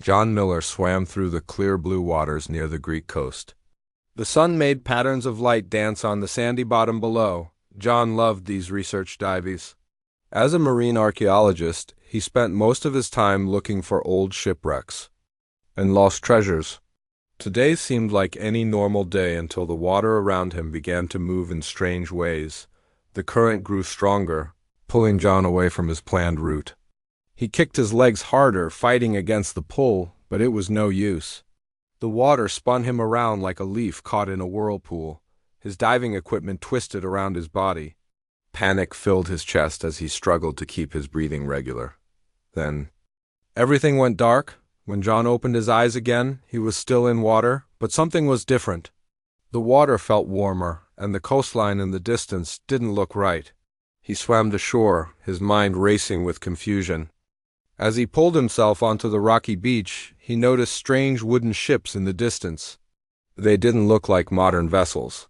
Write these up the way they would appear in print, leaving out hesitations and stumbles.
John Miller swam through the clear blue waters near the Greek coast. The sun made patterns of light dance on the sandy bottom below. John loved these research dives. As a marine archaeologist, he spent most of his time looking for old shipwrecks and lost treasures. Today seemed like any normal day until the water around him began to move in strange ways. The current grew stronger, pulling John away from his planned route. He kicked his legs harder, fighting against the pull, but it was no use. The water spun him around like a leaf caught in a whirlpool. His diving equipment twisted around his body. Panic filled his chest as he struggled to keep his breathing regular. Then, everything went dark. When John opened his eyes again, he was still in water, but something was different. The water felt warmer, and the coastline in the distance didn't look right. He swam to shore, his mind racing with confusion. As he pulled himself onto the rocky beach, he noticed strange wooden ships in the distance. They didn't look like modern vessels.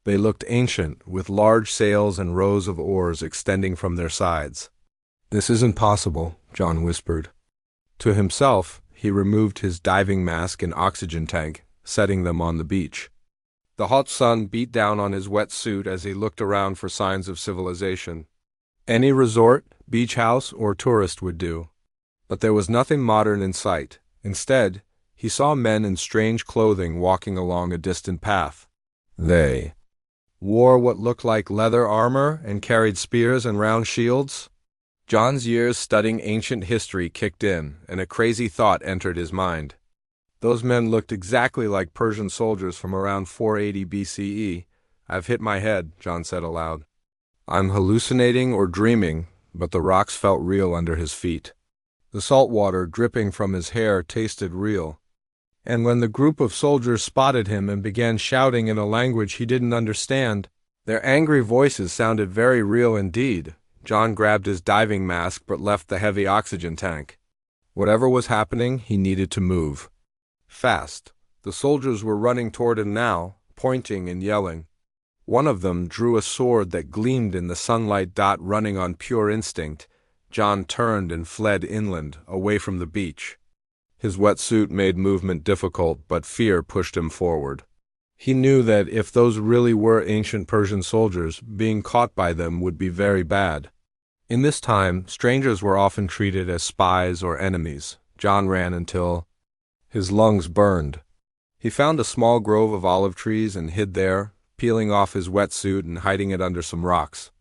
They looked ancient, with large sails and rows of oars extending from their sides. "This isn't possible," John whispered. To himself, he removed his diving mask and oxygen tank, setting them on the beach. The hot sun beat down on his wet suit as he looked around for signs of civilization. Any resort, beach house, or tourist would do. But there was nothing modern in sight. Instead, he saw men in strange clothing walking along a distant path. They wore what looked like leather armor and carried spears and round shields. John's years studying ancient history kicked in, and a crazy thought entered his mind. Those men looked exactly like Persian soldiers from around 480 BCE. "I've hit my head," John said aloud. "I'm hallucinating or dreaming," but the rocks felt real under his feet. The salt water dripping from his hair tasted real. And when the group of soldiers spotted him and began shouting in a language he didn't understand, their angry voices sounded very real indeed. John grabbed his diving mask but left the heavy oxygen tank. Whatever was happening, he needed to move. Fast. The soldiers were running toward him now, pointing and yelling. One of them drew a sword that gleamed in the sunlight. Running on pure instinct, John turned and fled inland, away from the beach. His wetsuit made movement difficult, but fear pushed him forward. He knew that if those really were ancient Persian soldiers, being caught by them would be very bad. In this time, strangers were often treated as spies or enemies. John ran until his lungs burned. He found a small grove of olive trees and hid there, peeling off his wetsuit and hiding it under some rocks.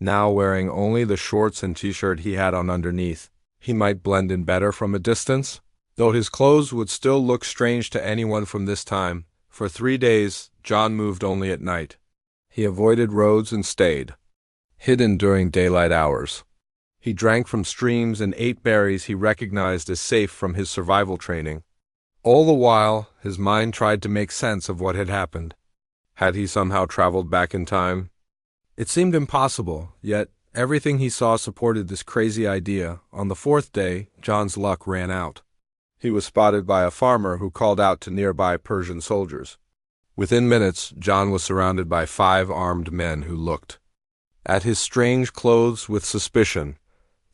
Now wearing only the shorts and t-shirt he had on underneath, he might blend in better from a distance, though his clothes would still look strange to anyone from this time. For 3 days, John moved only at night. He avoided roads and stayed hidden during daylight hours. He drank from streams and ate berries he recognized as safe from his survival training. All the while, his mind tried to make sense of what had happened. Had he somehow traveled back in time? It seemed impossible, yet everything he saw supported this crazy idea. On the 4th day, John's luck ran out. He was spotted by a farmer who called out to nearby Persian soldiers. Within minutes, John was surrounded by 5 armed men who looked at his strange clothes with suspicion.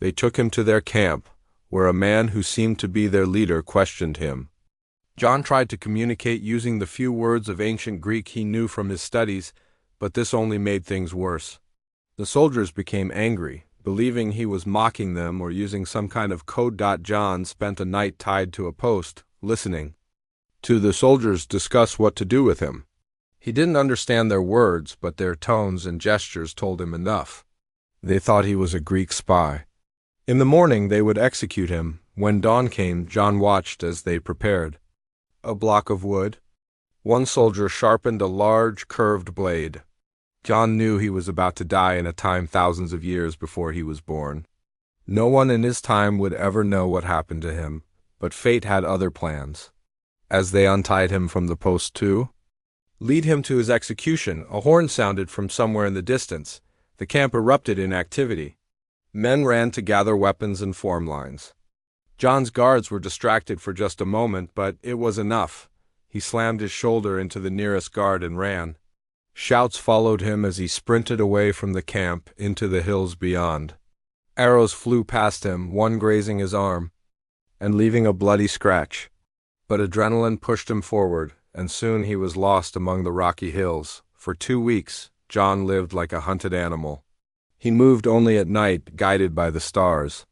They took him to their camp, where a man who seemed to be their leader questioned him. John tried to communicate using the few words of ancient Greek he knew from his studies, but this only made things worse. The soldiers became angry, believing he was mocking them or using some kind of code. John spent a night tied to a post, listening to the soldiers discuss what to do with him. He didn't understand their words, but their tones and gestures told him enough. They thought he was a Greek spy. In the morning they would execute him. When dawn came, John watched as they prepared a block of wood. One soldier sharpened a large, curved blade. John knew he was about to die in a time thousands of years before he was born. No one in his time would ever know what happened to him, but fate had other plans. As they untied him from the post to lead him to his execution, a horn sounded from somewhere in the distance. The camp erupted in activity. Men ran to gather weapons and form lines. John's guards were distracted for just a moment, but it was enough. He slammed his shoulder into the nearest guard and ran. Shouts followed him as he sprinted away from the camp into the hills beyond. Arrows flew past him, one grazing his arm. and leaving a bloody scratch. But adrenaline pushed him forward, and soon he was lost among the rocky hills. For 2 weeks, John lived like a hunted animal. He moved only at night, guided by the stars.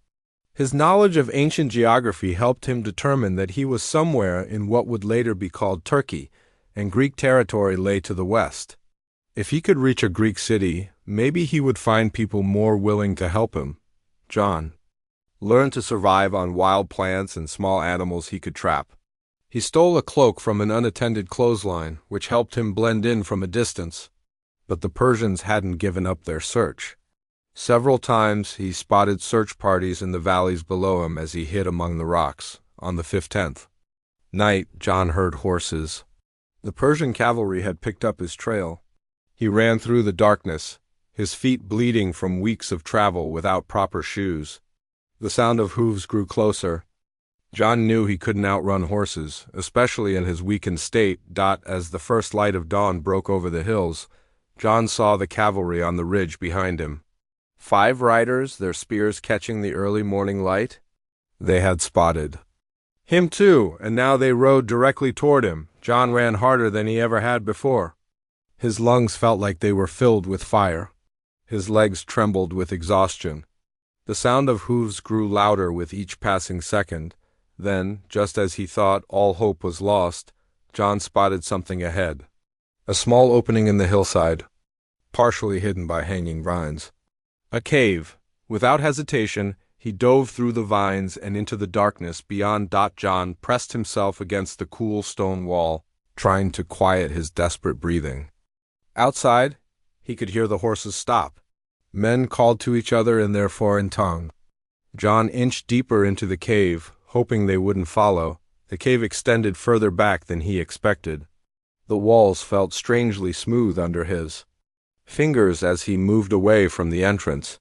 His knowledge of ancient geography helped him determine that he was somewhere in what would later be called Turkey, and Greek territory lay to the west. If he could reach a Greek city, maybe he would find people more willing to help him. John learned to survive on wild plants and small animals he could trap. He stole a cloak from an unattended clothesline, which helped him blend in from a distance. But the Persians hadn't given up their search. Several times he spotted search parties in the valleys below him as he hid among the rocks. On the 15th night, John heard horses. The Persian cavalry had picked up his trail. He ran through the darkness, his feet bleeding from weeks of travel without proper shoes. The sound of hooves grew closer. John knew he couldn't outrun horses, especially in his weakened state. As the first light of dawn broke over the hills, John saw the cavalry on the ridge behind him. 5 riders, their spears catching the early morning light. They had spotted him too, and now they rode directly toward him. John ran harder than he ever had before. His lungs felt like they were filled with fire. His legs trembled with exhaustion. The sound of hooves grew louder with each passing second. Then, just as he thought all hope was lost, John spotted something ahead. A small opening in the hillside, partially hidden by hanging vines. A cave. Without hesitation, he dove through the vines and into the darkness beyond. John pressed himself against the cool stone wall, trying to quiet his desperate breathing. Outside, he could hear the horses stop. Men called to each other in their foreign tongue. John inched deeper into the cave, hoping they wouldn't follow. The cave extended further back than he expected. The walls felt strangely smooth under his fingers as he moved away from the entrance.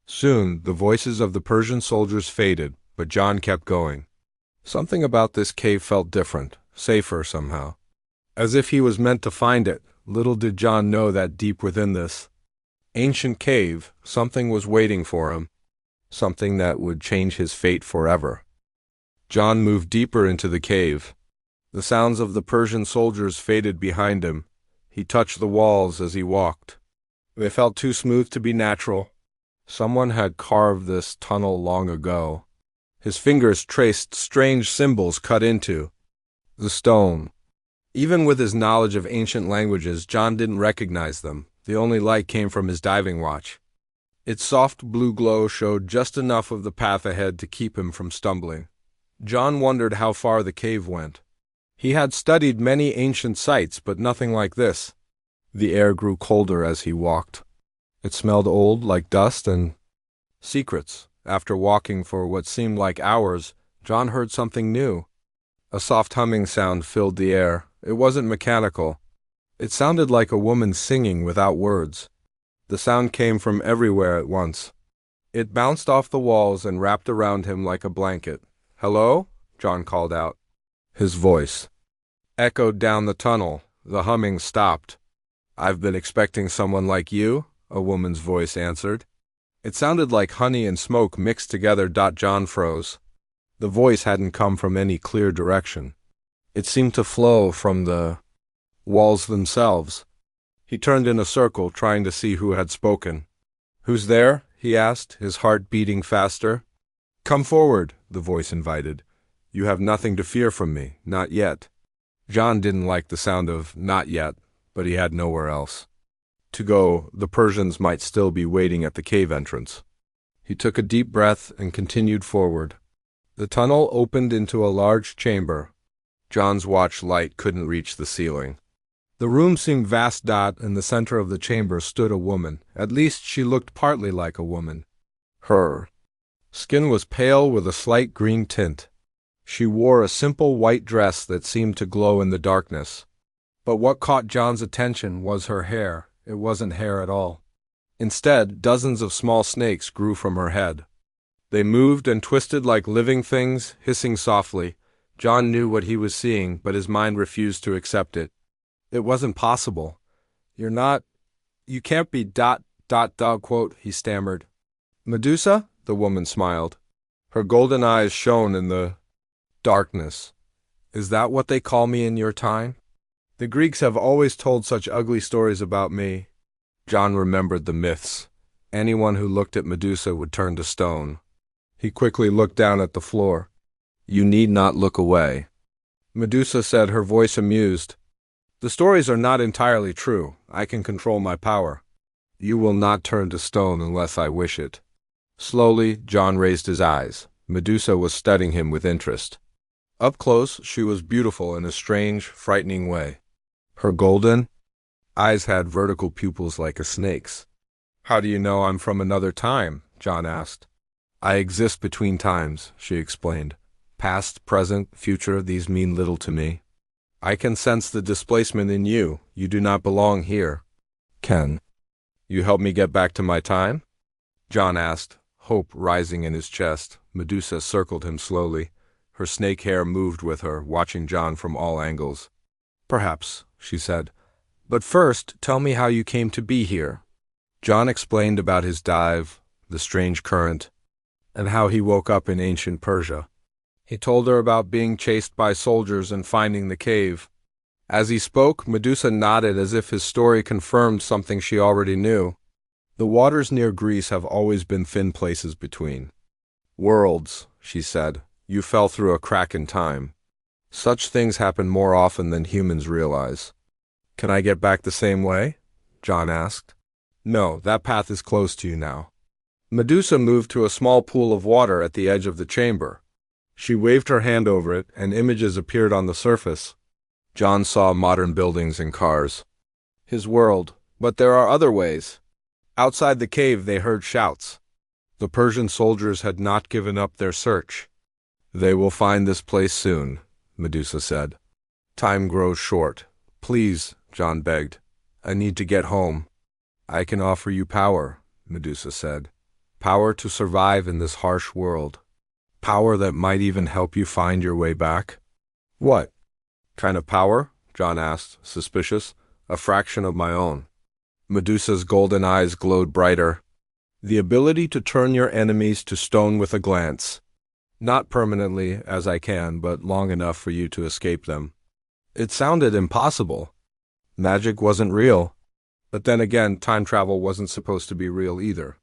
Soon, the voices of the Persian soldiers faded, but John kept going. Something about this cave felt different, safer somehow. As if he was meant to find it. Little did John know that deep within this ancient cave, something was waiting for him, something that would change his fate forever. John moved deeper into the cave. The sounds of the Persian soldiers faded behind him. He touched the walls as he walked. They felt too smooth to be natural. Someone had carved this tunnel long ago. His fingers traced strange symbols cut into the stone. Even with his knowledge of ancient languages, John didn't recognize them. The only light came from his diving watch. Its soft blue glow showed just enough of the path ahead to keep him from stumbling. John wondered how far the cave went. He had studied many ancient sites, but nothing like this. The air grew colder as he walked. It smelled old, like dust and secrets. After walking for what seemed like hours, John heard something new. A soft humming sound filled the air. It wasn't mechanical. It sounded like a woman singing without words. The sound came from everywhere at once. It bounced off the walls and wrapped around him like a blanket. "Hello?" John called out. His voice echoed down the tunnel. The humming stopped. "I've been expecting someone like you," a woman's voice answered. It sounded like honey and smoke mixed together. John froze. The voice hadn't come from any clear direction. It seemed to flow from the walls themselves. He turned in a circle, trying to see who had spoken. "Who's there?" he asked, his heart beating faster. "Come forward," the voice invited. "You have nothing to fear from me, not yet." John didn't like the sound of "not yet," but he had nowhere else to go. The Persians might still be waiting at the cave entrance. He took a deep breath and continued forward. The tunnel opened into a large chamber. John's watch light couldn't reach the ceiling. The room seemed vast. In the center of the chamber stood a woman. At least she looked partly like a woman. Her skin was pale with a slight green tint. She wore a simple white dress that seemed to glow in the darkness. But what caught John's attention was her hair. It wasn't hair at all. Instead, dozens of small snakes grew from her head. They moved and twisted like living things, hissing softly. John knew what he was seeing, but his mind refused to accept it. It wasn't possible. You can't be ... quote, he stammered. "Medusa?" The woman smiled. Her golden eyes shone in the Darkness. Is that what they call me in your time? The Greeks have always told such ugly stories about me. John remembered the myths. Anyone who looked at Medusa would turn to stone. He quickly looked down at the floor. You need not look away, Medusa said, her voice amused. The stories are not entirely true. I can control my power. You will not turn to stone unless I wish it. Slowly, John raised his eyes. Medusa was studying him with interest. Up close, she was beautiful in a strange, frightening way. Her golden eyes had vertical pupils like a snake's. How do you know I'm from another time? John asked. I exist between times, she explained. Past, present, future, these mean little to me. I can sense the displacement in you. You do not belong here. Can you help me get back to my time? John asked, hope rising in his chest. Medusa circled him slowly. Her snake hair moved with her, watching John from all angles. Perhaps, she said. But first, tell me how you came to be here. John explained about his dive, the strange current, and how he woke up in ancient Persia. He told her about being chased by soldiers and finding the cave. As he spoke, Medusa nodded as if his story confirmed something she already knew. The waters near Greece have always been thin places between worlds, she said. You fell through a crack in time. Such things happen more often than humans realize. Can I get back the same way? John asked. No, that path is closed to you now. Medusa moved to a small pool of water at the edge of the chamber. She waved her hand over it, and images appeared on the surface. John saw modern buildings and cars. His world, but there are other ways. Outside the cave they heard shouts. The Persian soldiers had not given up their search. They will find this place soon, Medusa said. Time grows short. Please, John begged. I need to get home. I can offer you power, Medusa said. Power to survive in this harsh world. Power that might even help you find your way back. What kind of power? John asked, suspicious. A fraction of my own. Medusa's golden eyes glowed brighter. The ability to turn your enemies to stone with a glance. Not permanently, as I can, but long enough for you to escape them. It sounded impossible. Magic wasn't real. But then again, time travel wasn't supposed to be real either.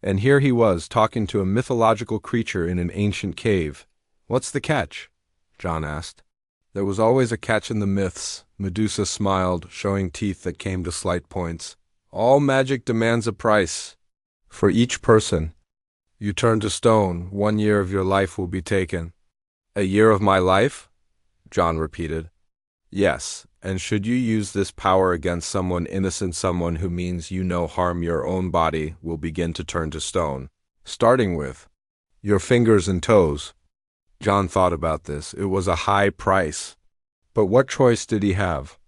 And here he was, talking to a mythological creature in an ancient cave. What's the catch? John asked. There was always a catch in the myths. Medusa smiled, showing teeth that came to slight points. All magic demands a price. For each person you turn to stone, 1 year of your life will be taken. A year of my life? John repeated. Yes, and should you use this power against someone innocent, someone who means you no harm, your own body will begin to turn to stone. Starting with your fingers and toes. John thought about this. It was a high price. But what choice did he have?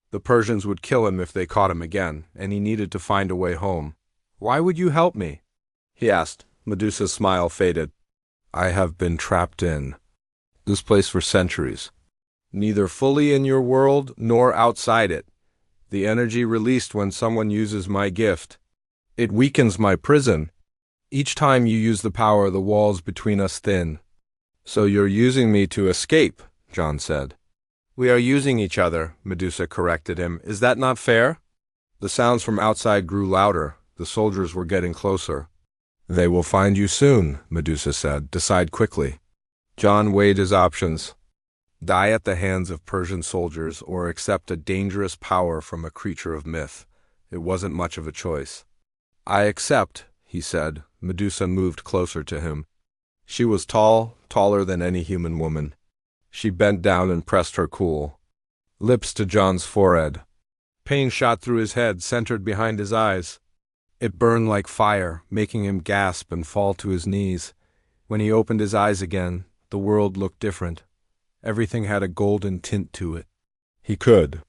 The Persians would kill him if they caught him again, and he needed to find a way home. Why would you help me? He asked. Medusa's smile faded. I have been trapped in this place for centuries. Neither fully in your world nor outside it. The energy released when someone uses my gift. It weakens my prison. Each time you use the power, the walls between us thin. So you're using me to escape, John said. We are using each other, Medusa corrected him. Is that not fair? The sounds from outside grew louder. The soldiers were getting closer. They will find you soon, Medusa said. Decide quickly. John weighed his options. Die at the hands of Persian soldiers or accept a dangerous power from a creature of myth. It wasn't much of a choice. I accept, he said. Medusa moved closer to him. She was tall, taller than any human woman. She bent down and pressed her cool lips to John's forehead. Pain shot through his head, centered behind his eyes. It burned like fire, making him gasp and fall to his knees. When he opened his eyes again, the world looked different. Everything had a golden tint to it. He could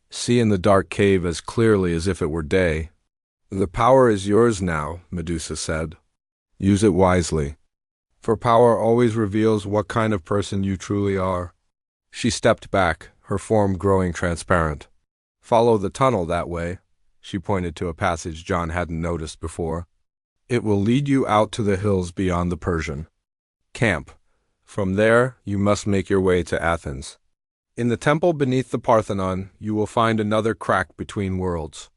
see in the dark cave as clearly as if it were day. The power is yours now, Medusa said. Use it wisely. For power always reveals what kind of person you truly are. She stepped back, her form growing transparent. Follow the tunnel that way. She pointed to a passage John hadn't noticed before. It will lead you out to the hills beyond the Persian camp. From there, you must make your way to Athens. In the temple beneath the Parthenon, you will find another crack between worlds.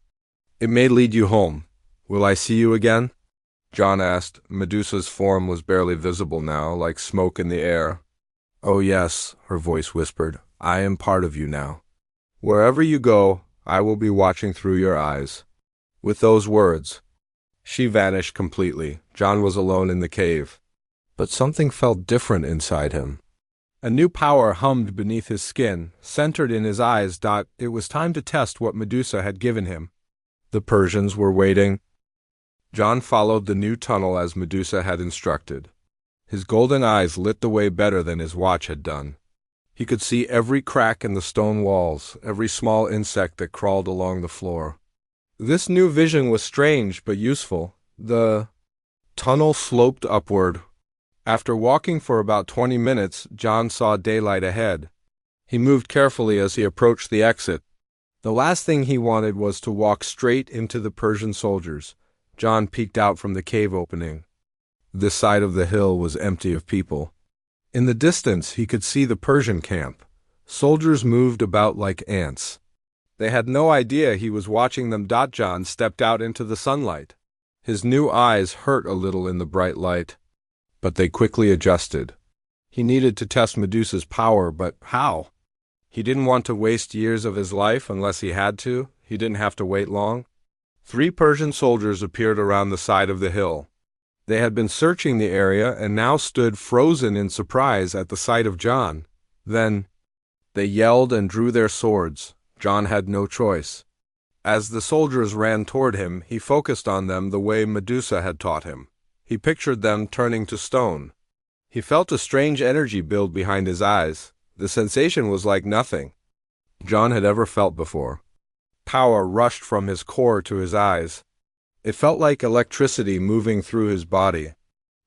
It may lead you home. Will I see you again? John asked. Medusa's form was barely visible now, like smoke in the air. Oh yes, her voice whispered. I am part of you now. Wherever you go, I will be watching through your eyes. With those words, she vanished completely. John was alone in the cave. But something felt different inside him. A new power hummed beneath his skin, centered in his eyes. It was time to test what Medusa had given him. The Persians were waiting. John followed the new tunnel as Medusa had instructed. His golden eyes lit the way better than his watch had done. He could see every crack in the stone walls, every small insect that crawled along the floor. This new vision was strange but useful. The tunnel sloped upward. After walking for about 20 minutes, John saw daylight ahead. He moved carefully as he approached the exit. The last thing he wanted was to walk straight into the Persian soldiers. John peeked out from the cave opening. This side of the hill was empty of people. In the distance, he could see the Persian camp. Soldiers moved about like ants. They had no idea he was watching them. John stepped out into the sunlight. His new eyes hurt a little in the bright light, but they quickly adjusted. He needed to test Medusa's power, but how? He didn't want to waste years of his life unless he had to. He didn't have to wait long. 3 Persian soldiers appeared around the side of the hill. They had been searching the area and now stood frozen in surprise at the sight of John. Then they yelled and drew their swords. John had no choice. As the soldiers ran toward him, he focused on them the way Medusa had taught him. He pictured them turning to stone. He felt a strange energy build behind his eyes. The sensation was like nothing John had ever felt before. Power rushed from his core to his eyes. It felt like electricity moving through his body.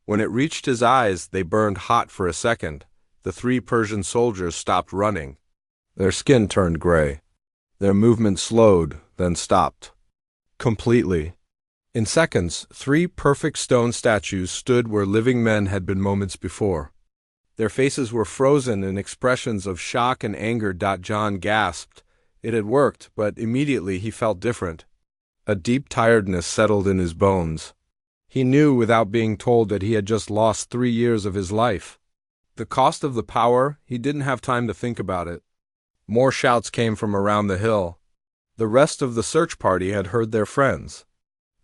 When it reached his eyes, they burned hot for a second. The 3 Persian soldiers stopped running. Their skin turned gray. Their movement slowed, then stopped. Completely. In seconds, 3 perfect stone statues stood where living men had been moments before. Their faces were frozen in expressions of shock and anger. John gasped. It had worked, but immediately he felt different. A deep tiredness settled in his bones. He knew without being told that he had just lost 3 years of his life. The cost of the power, he didn't have time to think about it. More shouts came from around the hill. The rest of the search party had heard their friends.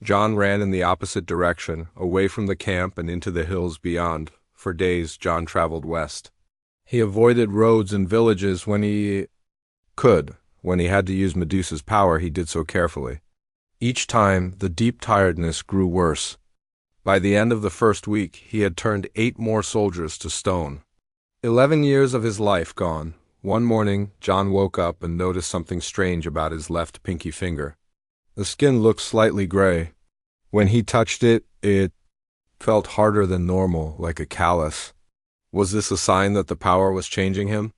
John ran in the opposite direction, away from the camp and into the hills beyond. For days, John traveled west. He avoided roads and villages when he could. When he had to use Medusa's power, he did so carefully. Each time, the deep tiredness grew worse. By the end of the first week, he had turned 8 more soldiers to stone. 11 years of his life gone. One morning, John woke up and noticed something strange about his left pinky finger. The skin looked slightly gray. When he touched it, it felt harder than normal, like a callus. Was this a sign that the power was changing him?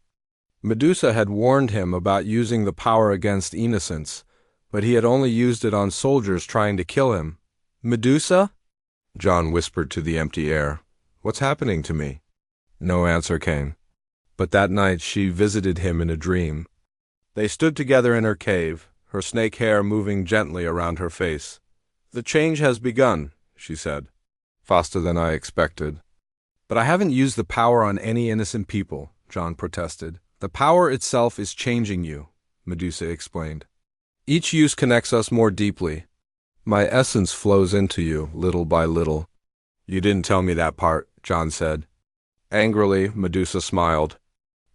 Medusa had warned him about using the power against innocents, but he had only used it on soldiers trying to kill him. Medusa? John whispered to the empty air. What's happening to me? No answer came. But that night she visited him in a dream. They stood together in her cave, her snake hair moving gently around her face. The change has begun, she said. Faster than I expected. But I haven't used the power on any innocent people, John protested. The power itself is changing you, Medusa explained. Each use connects us more deeply. My essence flows into you, little by little. You didn't tell me that part, John said. Angrily, Medusa smiled.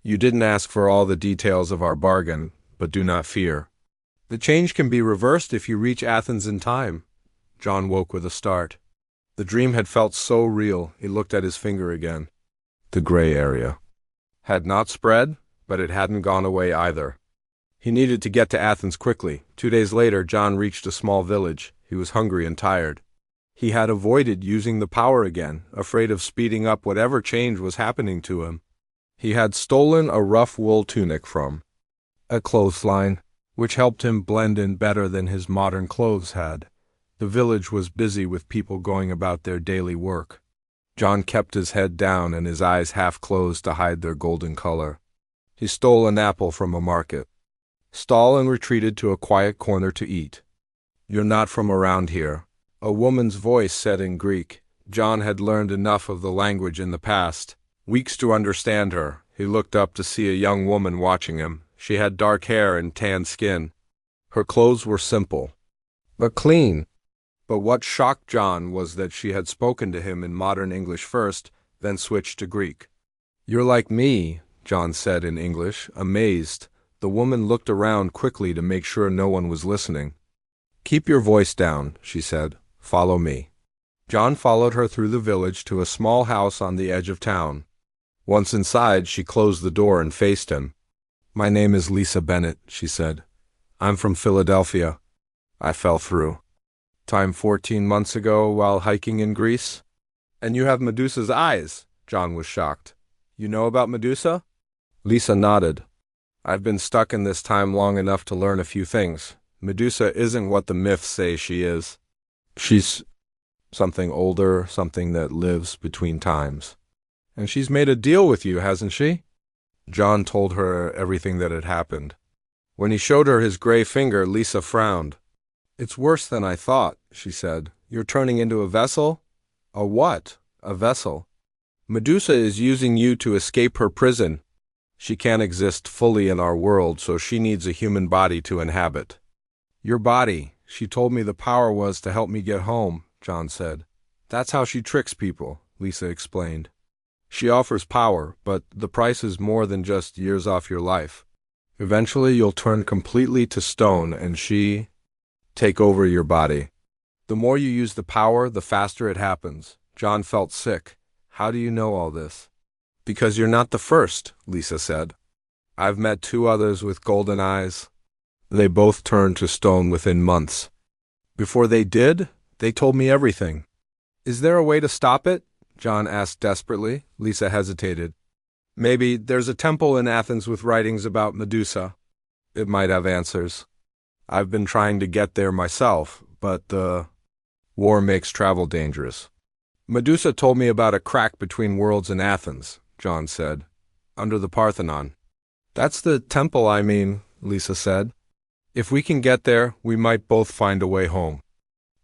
You didn't ask for all the details of our bargain, but do not fear. The change can be reversed if you reach Athens in time. John woke with a start. The dream had felt so real, he looked at his finger again. The gray area had not spread, but it hadn't gone away either. He needed to get to Athens quickly. 2 days later, John reached a small village. He was hungry and tired. He had avoided using the power again, afraid of speeding up whatever change was happening to him. He had stolen a rough wool tunic from a clothesline, which helped him blend in better than his modern clothes had. The village was busy with people going about their daily work. John kept his head down and his eyes half closed to hide their golden color. He stole an apple from a market stall and retreated to a quiet corner to eat. "You're not from around here," a woman's voice said in Greek. John had learned enough of the language in the past weeks to understand her. He looked up to see a young woman watching him. She had dark hair and tanned skin. Her clothes were simple, but clean. But what shocked John was that she had spoken to him in modern English first, then switched to Greek. "You're like me," John said in English, amazed. The woman looked around quickly to make sure no one was listening. "Keep your voice down," she said. "Follow me." John followed her through the village to a small house on the edge of town. Once inside, she closed the door and faced him. "My name is Lisa Bennett," she said. "I'm from Philadelphia. I fell through time 14 months ago while hiking in Greece." "And you have Medusa's eyes," John was shocked. "You know about Medusa?" Lisa nodded. "I've been stuck in this time long enough to learn a few things. Medusa isn't what the myths say she is. She's something older, something that lives between times. And she's made a deal with you, hasn't she?" John told her everything that had happened. When he showed her his gray finger, Lisa frowned. "It's worse than I thought," she said. "You're turning into a vessel?" "A what?" "A vessel. Medusa is using you to escape her prison. She can't exist fully in our world, so she needs a human body to inhabit." "Your body. She told me the power was to help me get home," John said. "That's how she tricks people," Lisa explained. "She offers power, but the price is more than just years off your life. Eventually you'll turn completely to stone and she take over your body. The more you use the power, the faster it happens." John felt sick. "How do you know all this?" "Because you're not the first," Lisa said. "I've met 2 others with golden eyes. They both turned to stone within months. Before they did, they told me everything." "Is there a way to stop it?" John asked desperately. Lisa hesitated. "Maybe there's a temple in Athens with writings about Medusa. It might have answers. I've been trying to get there myself, but the war makes travel dangerous." "Medusa told me about a crack between worlds in Athens," John said, "under the Parthenon." "That's the temple I mean," Lisa said. "If we can get there, we might both find a way home.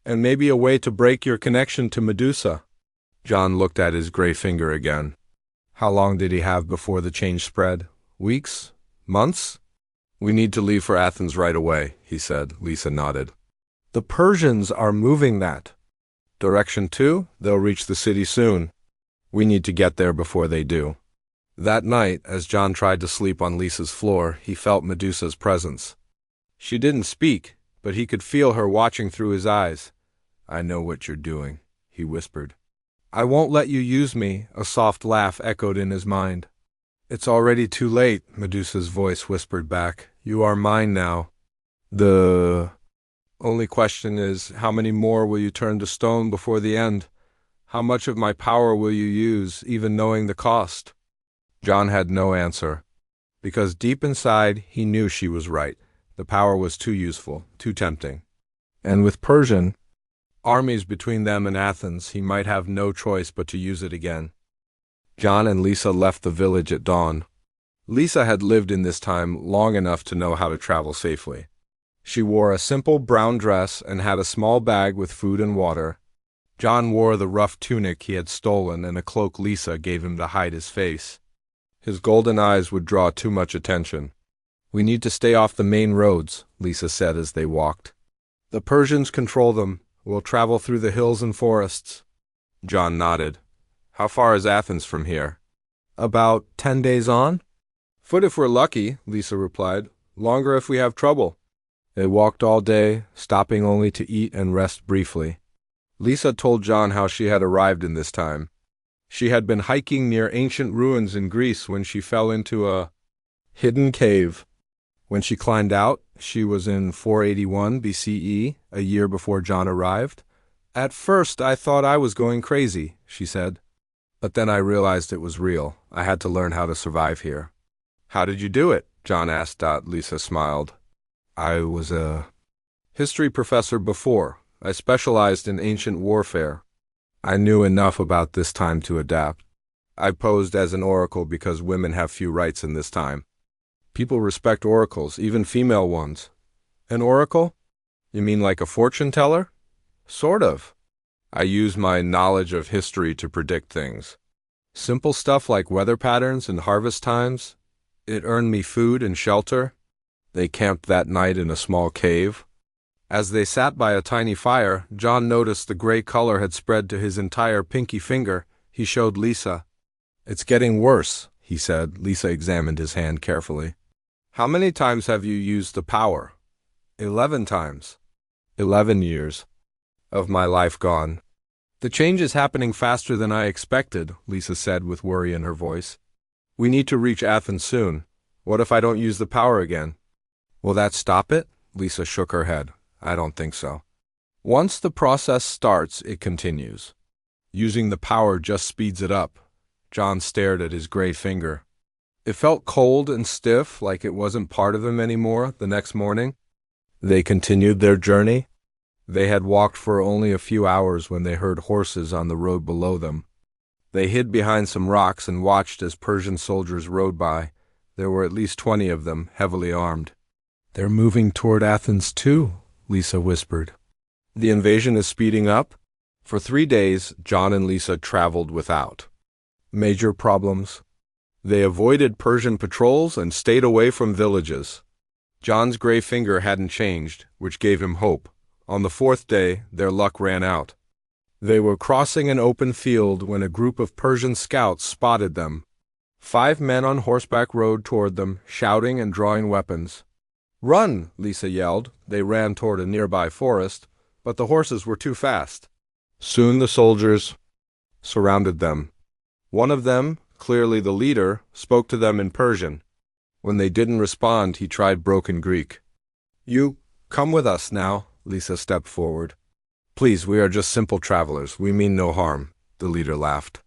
And maybe a way to break your connection to Medusa." John looked at his gray finger again. How long did he have before the change spread? Weeks? Months? "We need to leave for Athens right away," he said. Lisa nodded. "The Persians are moving that direction too? They'll reach the city soon. We need to get there before they do." That night, as John tried to sleep on Lisa's floor, he felt Medusa's presence. She didn't speak, but he could feel her watching through his eyes. "I know what you're doing," he whispered. "I won't let you use me," a soft laugh echoed in his mind. "It's already too late," Medusa's voice whispered back. "You are mine now. The only question is, how many more will you turn to stone before the end? How much of my power will you use, even knowing the cost?" John had no answer, because deep inside he knew she was right. The power was too useful, too tempting. And with Persian armies between them and Athens, he might have no choice but to use it again. John and Lisa left the village at dawn. Lisa had lived in this time long enough to know how to travel safely. She wore a simple brown dress and had a small bag with food and water. John wore the rough tunic he had stolen and a cloak Lisa gave him to hide his face. His golden eyes would draw too much attention. "We need to stay off the main roads," Lisa said as they walked. "The Persians control them. We'll travel through the hills and forests." John nodded. "How far is Athens from here?" "About 10 days on." "Foot if we're lucky," Lisa replied. "Longer if we have trouble." They walked all day, stopping only to eat and rest briefly. Lisa told John how she had arrived in this time. She had been hiking near ancient ruins in Greece when she fell into a hidden cave. When she climbed out, she was in 481 BCE, a year before John arrived. "At first I thought I was going crazy," she said. "But then I realized it was real. I had to learn how to survive here." "How did you do it?" John asked. Lisa smiled. "I was a history professor before. I specialized in ancient warfare. I knew enough about this time to adapt. I posed as an oracle because women have few rights in this time. People respect oracles, even female ones. An oracle? You mean like a fortune teller? Sort of. I use my knowledge of history to predict things. Simple stuff like weather patterns and harvest times. It earned me food and shelter. They camped that night in a small cave. As they sat by a tiny fire, John noticed the gray color had spread to his entire pinky finger. He showed Lisa. "It's getting worse," he said. Lisa examined his hand carefully. "How many times have you used the power?" 11 times. 11 years of my life gone. "The change is happening faster than I expected," Lisa said with worry in her voice. "We need to reach Athens soon. What if I don't use the power again?" "Will that stop it?" Lisa shook her head. "I don't think so. Once the process starts, it continues. Using the power just speeds it up." John stared at his gray finger. It felt cold and stiff, like it wasn't part of him anymore. The next morning, they continued their journey. They had walked for only a few hours when they heard horses on the road below them. They hid behind some rocks and watched as Persian soldiers rode by. There were at least 20 of them, heavily armed. "They're moving toward Athens too," Lisa whispered. "The invasion is speeding up?" For 3 days, John and Lisa traveled without major problems. They avoided Persian patrols and stayed away from villages. John's gray finger hadn't changed, which gave him hope. On the 4th day, their luck ran out. They were crossing an open field when a group of Persian scouts spotted them. 5 men on horseback rode toward them, shouting and drawing weapons. "Run!" Lisa yelled. They ran toward a nearby forest, but the horses were too fast. Soon the soldiers surrounded them. One of them, clearly the leader, spoke to them in Persian. When they didn't respond, he tried broken Greek. "You come with us now," Lisa stepped forward. "Please, we are just simple travelers. We mean no harm," the leader laughed.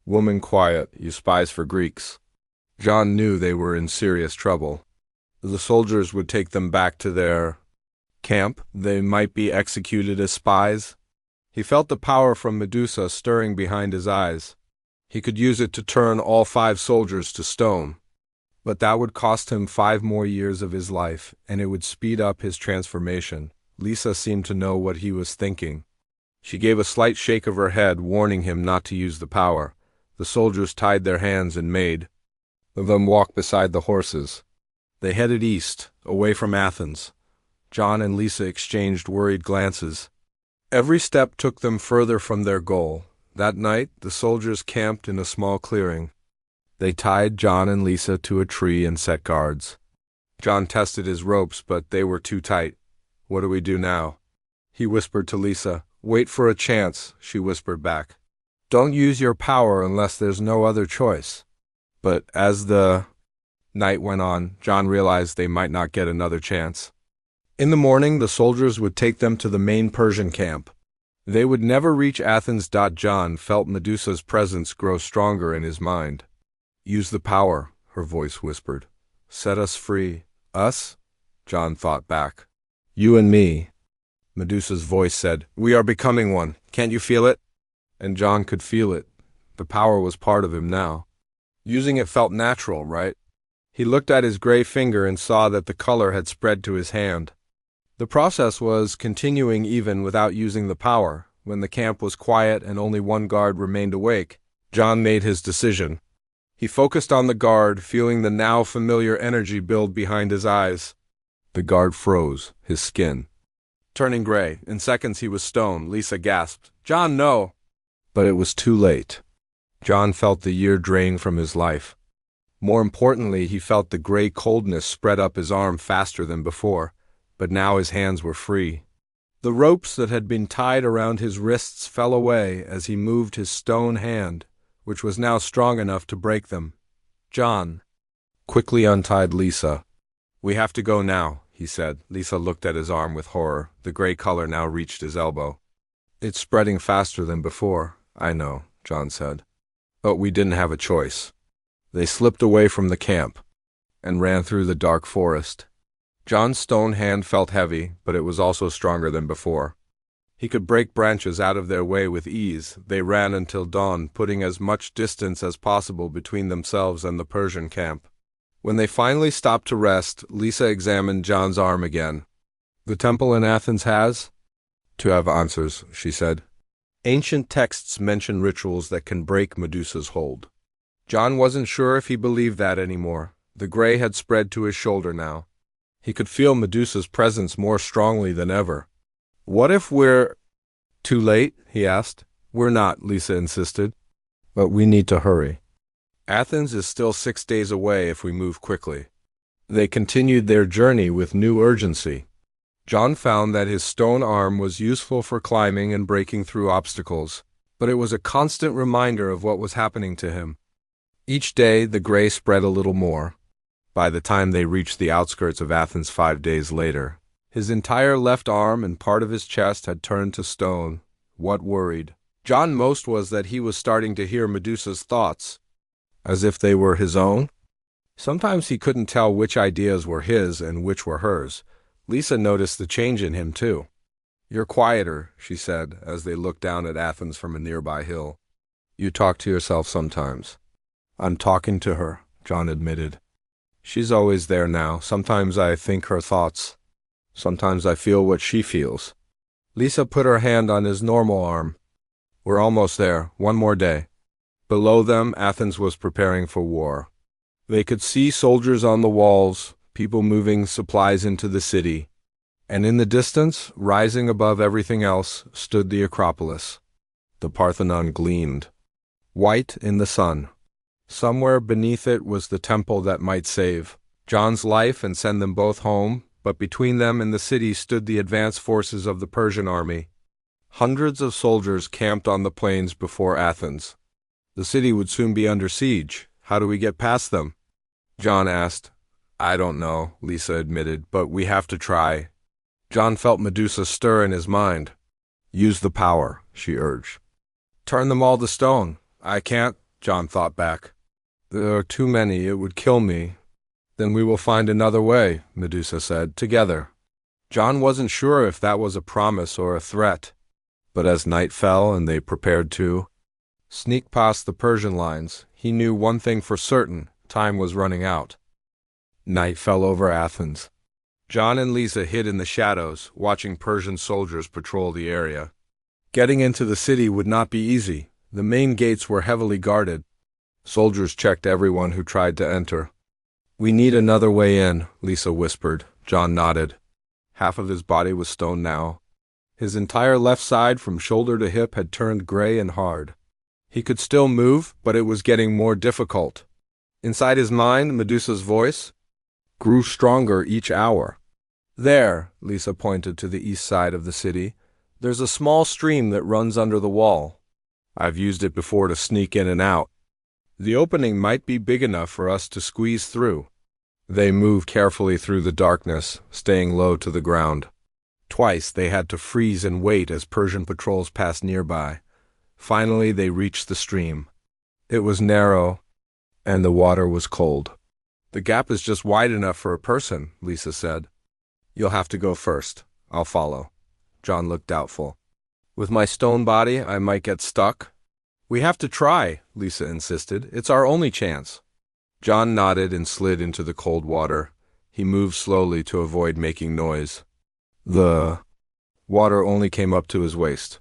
"Woman, quiet, you spies for Greeks." John knew they were in serious trouble. The soldiers would take them back to their camp. They might be executed as spies. He felt the power from Medusa stirring behind his eyes. He could use it to turn all 5 soldiers to stone. But that would cost him 5 more years of his life, and it would speed up his transformation. Lisa seemed to know what he was thinking. She gave a slight shake of her head, warning him not to use the power. The soldiers tied their hands and made them walk beside the horses. They headed east, away from Athens. John and Lisa exchanged worried glances. Every step took them further from their goal. That night, the soldiers camped in a small clearing. They tied John and Lisa to a tree and set guards. John tested his ropes, but they were too tight. "What do we do now?" he whispered to Lisa. "Wait for a chance," she whispered back. "Don't use your power unless there's no other choice." But as the night went on, John realized they might not get another chance. In the morning, the soldiers would take them to the main Persian camp. They would never reach Athens. John felt Medusa's presence grow stronger in his mind. "Use the power," her voice whispered. "Set us free." "Us?" John thought back. "You and me." Medusa's voice said, "We are becoming one. Can't you feel it?" And John could feel it. The power was part of him now. Using it felt natural, right? He looked at his gray finger and saw that the color had spread to his hand. The process was continuing even without using the power. When the camp was quiet and only one guard remained awake, John made his decision. He focused on the guard, feeling the now familiar energy build behind his eyes. The guard froze, his skin turning gray. In seconds he was stone. Lisa gasped, "John, no!" But it was too late. John felt the year drain from his life. More importantly, he felt the gray coldness spread up his arm faster than before, but now his hands were free. The ropes that had been tied around his wrists fell away as he moved his stone hand, which was now strong enough to break them. John quickly untied Lisa. "We have to go now," he said. Lisa looked at his arm with horror. The gray color now reached his elbow. "It's spreading faster than before." "I know," John said. But we didn't have a choice. They slipped away from the camp and ran through the dark forest. John's stone hand felt heavy, but it was also stronger than before. He could break branches out of their way with ease. They ran until dawn, putting as much distance as possible between themselves and the Persian camp. When they finally stopped to rest, Lisa examined John's arm again. "The temple in Athens has to have answers," she said. "Ancient texts mention rituals that can break Medusa's hold." John wasn't sure if he believed that anymore. The gray had spread to his shoulder now. He could feel Medusa's presence more strongly than ever. "What if we're too late?" he asked. "We're not," Lisa insisted. "But we need to hurry. Athens is still 6 days away if we move quickly." They continued their journey with new urgency. John found that his stone arm was useful for climbing and breaking through obstacles, but it was a constant reminder of what was happening to him. Each day the gray spread a little more. By the time they reached the outskirts of Athens 5 days later, his entire left arm and part of his chest had turned to stone. What worried John most was that he was starting to hear Medusa's thoughts, as if they were his own. Sometimes he couldn't tell which ideas were his and which were hers. Lisa noticed the change in him, too. "You're quieter," she said, as they looked down at Athens from a nearby hill. "You talk to yourself sometimes." "I'm talking to her," John admitted. "She's always there now. Sometimes I think her thoughts. Sometimes I feel what she feels." Lisa put her hand on his normal arm. "We're almost there. One more day." Below them, Athens was preparing for war. They could see soldiers on the walls, people moving supplies into the city, and in the distance, rising above everything else, stood the Acropolis. The Parthenon gleamed, white in the sun. Somewhere beneath it was the temple that might save John's life and send them both home, but between them and the city stood the advance forces of the Persian army. Hundreds of soldiers camped on the plains before Athens. The city would soon be under siege. "How do we get past them?" John asked. "I don't know," Lisa admitted, "but we have to try." John felt Medusa stir in his mind. "Use the power," she urged. "Turn them all to stone." "I can't," John thought back. "There are too many. It would kill me." "Then we will find another way," Medusa said, "together." John wasn't sure if that was a promise or a threat. But as night fell and they prepared to sneak past the Persian lines, he knew one thing for certain: time was running out. Night fell over Athens. John and Lisa hid in the shadows, watching Persian soldiers patrol the area. Getting into the city would not be easy. The main gates were heavily guarded. Soldiers checked everyone who tried to enter. "We need another way in," Lisa whispered. John nodded. Half of his body was stone now. His entire left side from shoulder to hip had turned gray and hard. He could still move, but it was getting more difficult. Inside his mind, Medusa's voice grew stronger each hour. "There," Lisa pointed to the east side of the city. "There's a small stream that runs under the wall. I've used it before to sneak in and out. The opening might be big enough for us to squeeze through." They moved carefully through the darkness, staying low to the ground. Twice they had to freeze and wait as Persian patrols passed nearby. Finally they reached the stream. It was narrow, and the water was cold. "The gap is just wide enough for a person," Lisa said. "You'll have to go first. I'll follow." John looked doubtful. "With my stone body, I might get stuck." "We have to try," Lisa insisted. "It's our only chance." John nodded and slid into the cold water. He moved slowly to avoid making noise. The water only came up to his waist.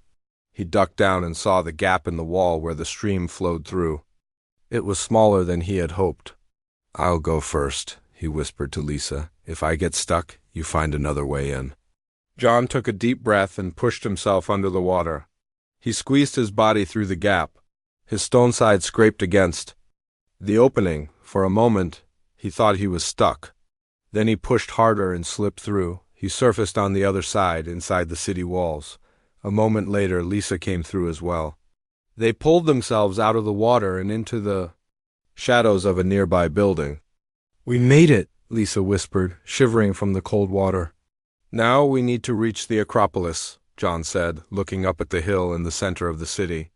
He ducked down and saw the gap in the wall where the stream flowed through. It was smaller than he had hoped. "I'll go first," he whispered to Lisa. "If I get stuck, you find another way in." John took a deep breath and pushed himself under the water. He squeezed his body through the gap. His stone side scraped against the opening. For a moment, he thought he was stuck. Then he pushed harder and slipped through. He surfaced on the other side, inside the city walls. A moment later, Lisa came through as well. They pulled themselves out of the water and into the shadows of a nearby building. "We made it," Lisa whispered, shivering from the cold water. "Now we need to reach the Acropolis," John said, looking up at the hill in the center of the city.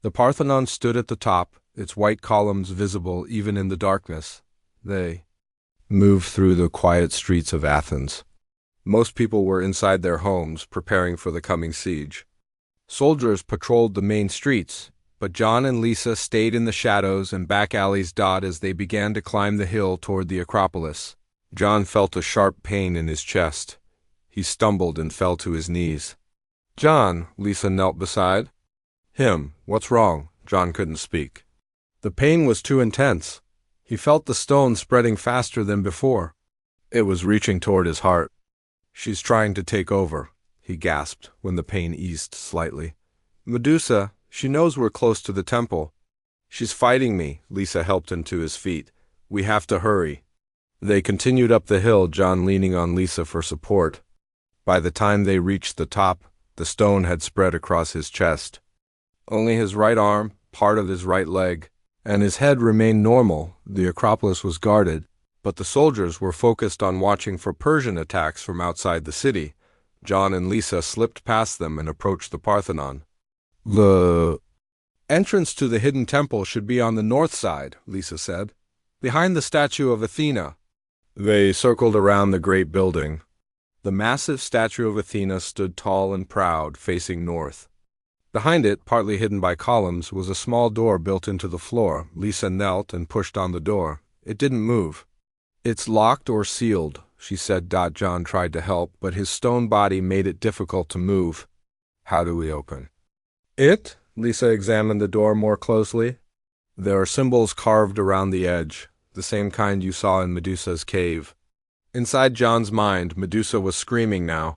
The Parthenon stood at the top, its white columns visible even in the darkness. They moved through the quiet streets of Athens. Most people were inside their homes, preparing for the coming siege. Soldiers patrolled the main streets, but John and Lisa stayed in the shadows and back alleys as they began to climb the hill toward the Acropolis. John felt a sharp pain in his chest. He stumbled and fell to his knees. "John," Lisa knelt beside him. "What's wrong?" John couldn't speak. The pain was too intense. He felt the stone spreading faster than before. It was reaching toward his heart. "She's trying to take over," he gasped when the pain eased slightly. "Medusa, she knows we're close to the temple. She's fighting me." Lisa helped him to his feet. "We have to hurry." They continued up the hill, John leaning on Lisa for support. By the time they reached the top, the stone had spread across his chest. Only his right arm, part of his right leg, and his head remained normal. The Acropolis was guarded, but the soldiers were focused on watching for Persian attacks from outside the city. John and Lisa slipped past them and approached the Parthenon. "The entrance to the hidden temple should be on the north side," Lisa said, "behind the statue of Athena." They circled around the great building. The massive statue of Athena stood tall and proud, facing north. Behind it, partly hidden by columns, was a small door built into the floor. Lisa knelt and pushed on the door. It didn't move. "It's locked or sealed," she said. John tried to help, but his stone body made it difficult to move. "How do we open it?" Lisa examined the door more closely. "There are symbols carved around the edge, the same kind you saw in Medusa's cave." Inside John's mind, Medusa was screaming now.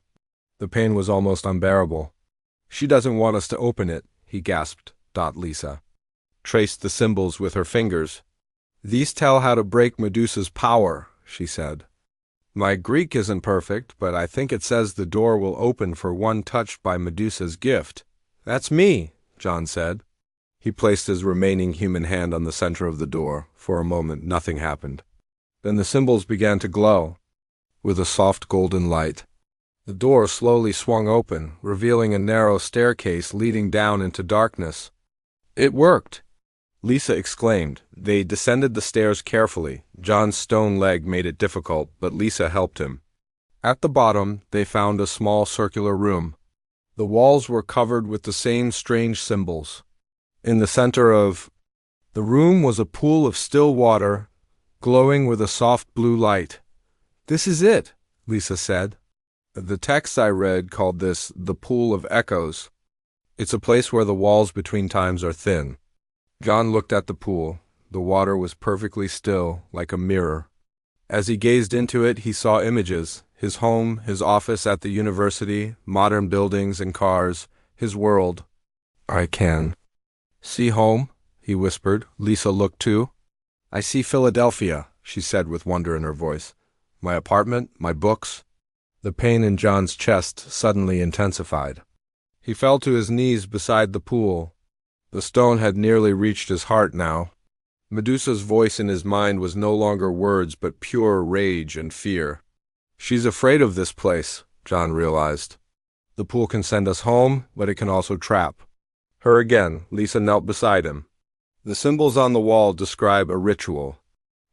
The pain was almost unbearable. "She doesn't want us to open it," he gasped. Lisa traced the symbols with her fingers. "These tell how to break Medusa's power," she said. "My Greek isn't perfect, but I think it says the door will open for one touched by Medusa's gift." "That's me," John said. He placed his remaining human hand on the center of the door. For a moment, nothing happened. Then the symbols began to glow with a soft golden light. The door slowly swung open, revealing a narrow staircase leading down into darkness. "It worked!" Lisa exclaimed. They descended the stairs carefully. John's stone leg made it difficult, but Lisa helped him. At the bottom, they found a small circular room. The walls were covered with the same strange symbols. In the center of the room was a pool of still water, glowing with a soft blue light. "This is it," Lisa said. "The text I read called this the Pool of Echoes. It's a place where the walls between times are thin." John looked at the pool. The water was perfectly still, like a mirror. As he gazed into it, he saw images: his home, his office at the university, modern buildings and cars, his world. "I can see home," he whispered. Lisa looked too. "I see Philadelphia," she said with wonder in her voice. "My apartment, my books." The pain in John's chest suddenly intensified. He fell to his knees beside the pool. The stone had nearly reached his heart now. Medusa's voice in his mind was no longer words, but pure rage and fear. "She's afraid of this place," John realized. "The pool can send us home, but it can also trap her again." Lisa knelt beside him. The symbols on the wall describe a ritual.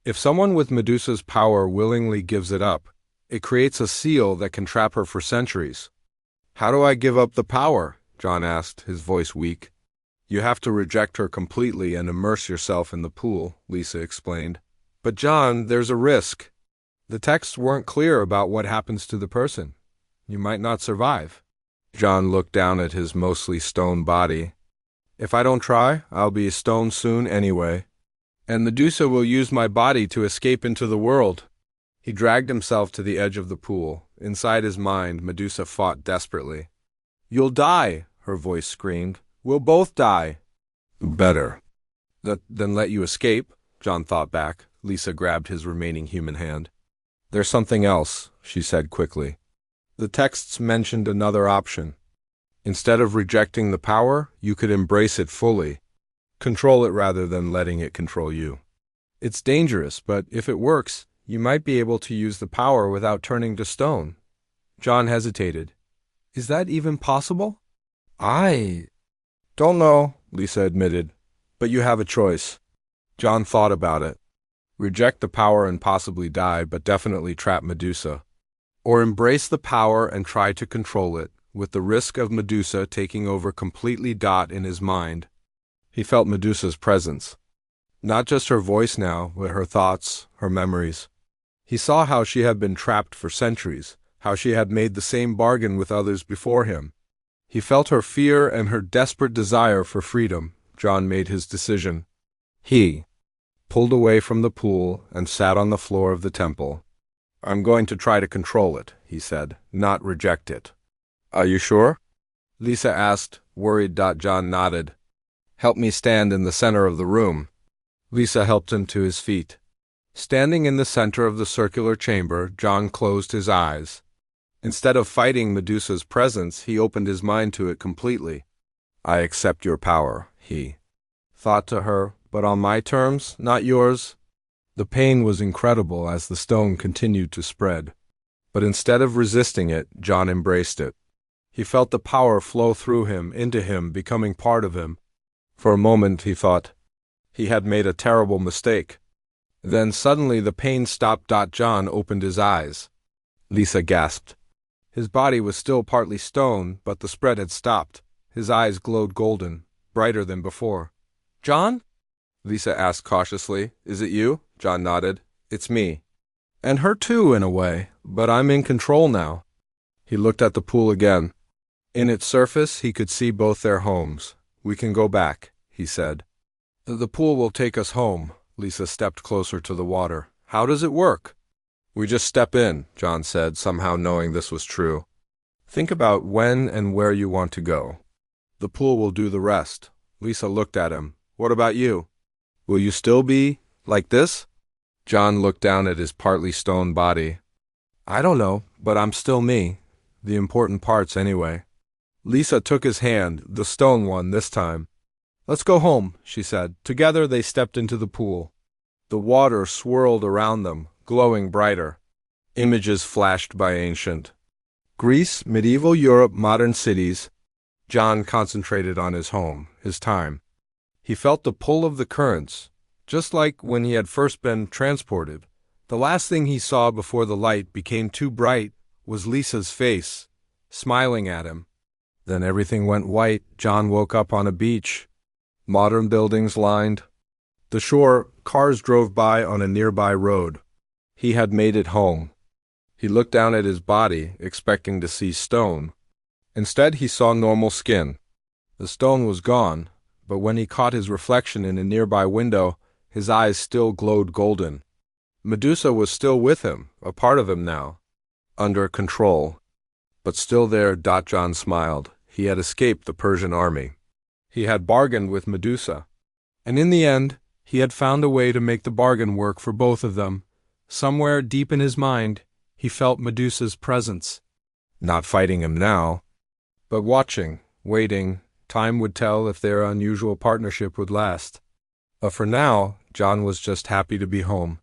If someone with Medusa's power willingly gives it up, it creates a seal that can trap her for centuries. "How do I give up the power?" John asked, his voice weak. "You have to reject her completely and immerse yourself in the pool," Lisa explained. "But John, there's a risk. The texts weren't clear about what happens to the person. You might not survive." John looked down at his mostly stone body. "If I don't try, I'll be a stone soon anyway. And Medusa will use my body to escape into the world." He dragged himself to the edge of the pool. Inside his mind, Medusa fought desperately. "You'll die," her voice screamed. "We'll both die." "Better than let you escape," John thought back. Lisa grabbed his remaining human hand. "There's something else," she said quickly. The texts mentioned another option. Instead of rejecting the power, you could embrace it fully. Control it rather than letting it control you. It's dangerous, but if it works, you might be able to use the power without turning to stone. John hesitated. "Is that even possible?" "I don't know," Lisa admitted. "But you have a choice." John thought about it. Reject the power and possibly die, but definitely trap Medusa. or embrace the power and try to control it, with the risk of Medusa taking over completely. In his mind, he felt Medusa's presence. Not just her voice now, but her thoughts, her memories. He saw how she had been trapped for centuries, how she had made the same bargain with others before him. He felt her fear and her desperate desire for freedom. John made his decision. He pulled away from the pool and sat on the floor of the temple. "I'm going to try to control it," he said, "not reject it." "Are you sure?" Lisa asked, worried. John nodded. "Help me stand in the center of the room." Lisa helped him to his feet. Standing in the center of the circular chamber, John closed his eyes. Instead of fighting Medusa's presence, he opened his mind to it completely. "I accept your power," he thought to her, "but on my terms, not yours." The pain was incredible as the stone continued to spread. But instead of resisting it, John embraced it. He felt the power flow through him, into him, becoming part of him. For a moment he thought he had made a terrible mistake. Then suddenly the pain stopped. John opened his eyes. Lisa gasped. His body was still partly stone, but the spread had stopped. His eyes glowed golden, brighter than before. "John?" Lisa asked cautiously. "Is it you?" John nodded. "It's me. And her too, in a way, but I'm in control now." He looked at the pool again. In its surface he could see both their homes. "We can go back," he said. "The pool will take us home." Lisa stepped closer to the water. "How does it work?" "We just step in," John said, somehow knowing this was true. "Think about when and where you want to go. The pool will do the rest." Lisa looked at him. "What about you? Will you still be like this?" John looked down at his partly stone body. "I don't know, but I'm still me. The important parts, anyway." Lisa took his hand, the stone one this time. "Let's go home," she said. Together they stepped into the pool. The water swirled around them, glowing brighter. Images flashed by ancient Greece, medieval Europe, modern cities. John concentrated on his home, his time. He felt the pull of the currents, just like when he had first been transported. The last thing he saw before the light became too bright was Lisa's face, smiling at him. Then everything went white. John woke up on a beach. Modern buildings lined the shore. Cars drove by on a nearby road. He had made it home. He looked down at his body, expecting to see stone. Instead, he saw normal skin. The stone was gone, but when he caught his reflection in a nearby window, his eyes still glowed golden. Medusa was still with him, a part of him now, under control. But still there. John smiled. He had escaped the Persian army. He had bargained with Medusa. And in the end, he had found a way to make the bargain work for both of them. Somewhere deep in his mind, he felt Medusa's presence. Not fighting him now, but watching, waiting. Time would tell if their unusual partnership would last. But for now, John was just happy to be home.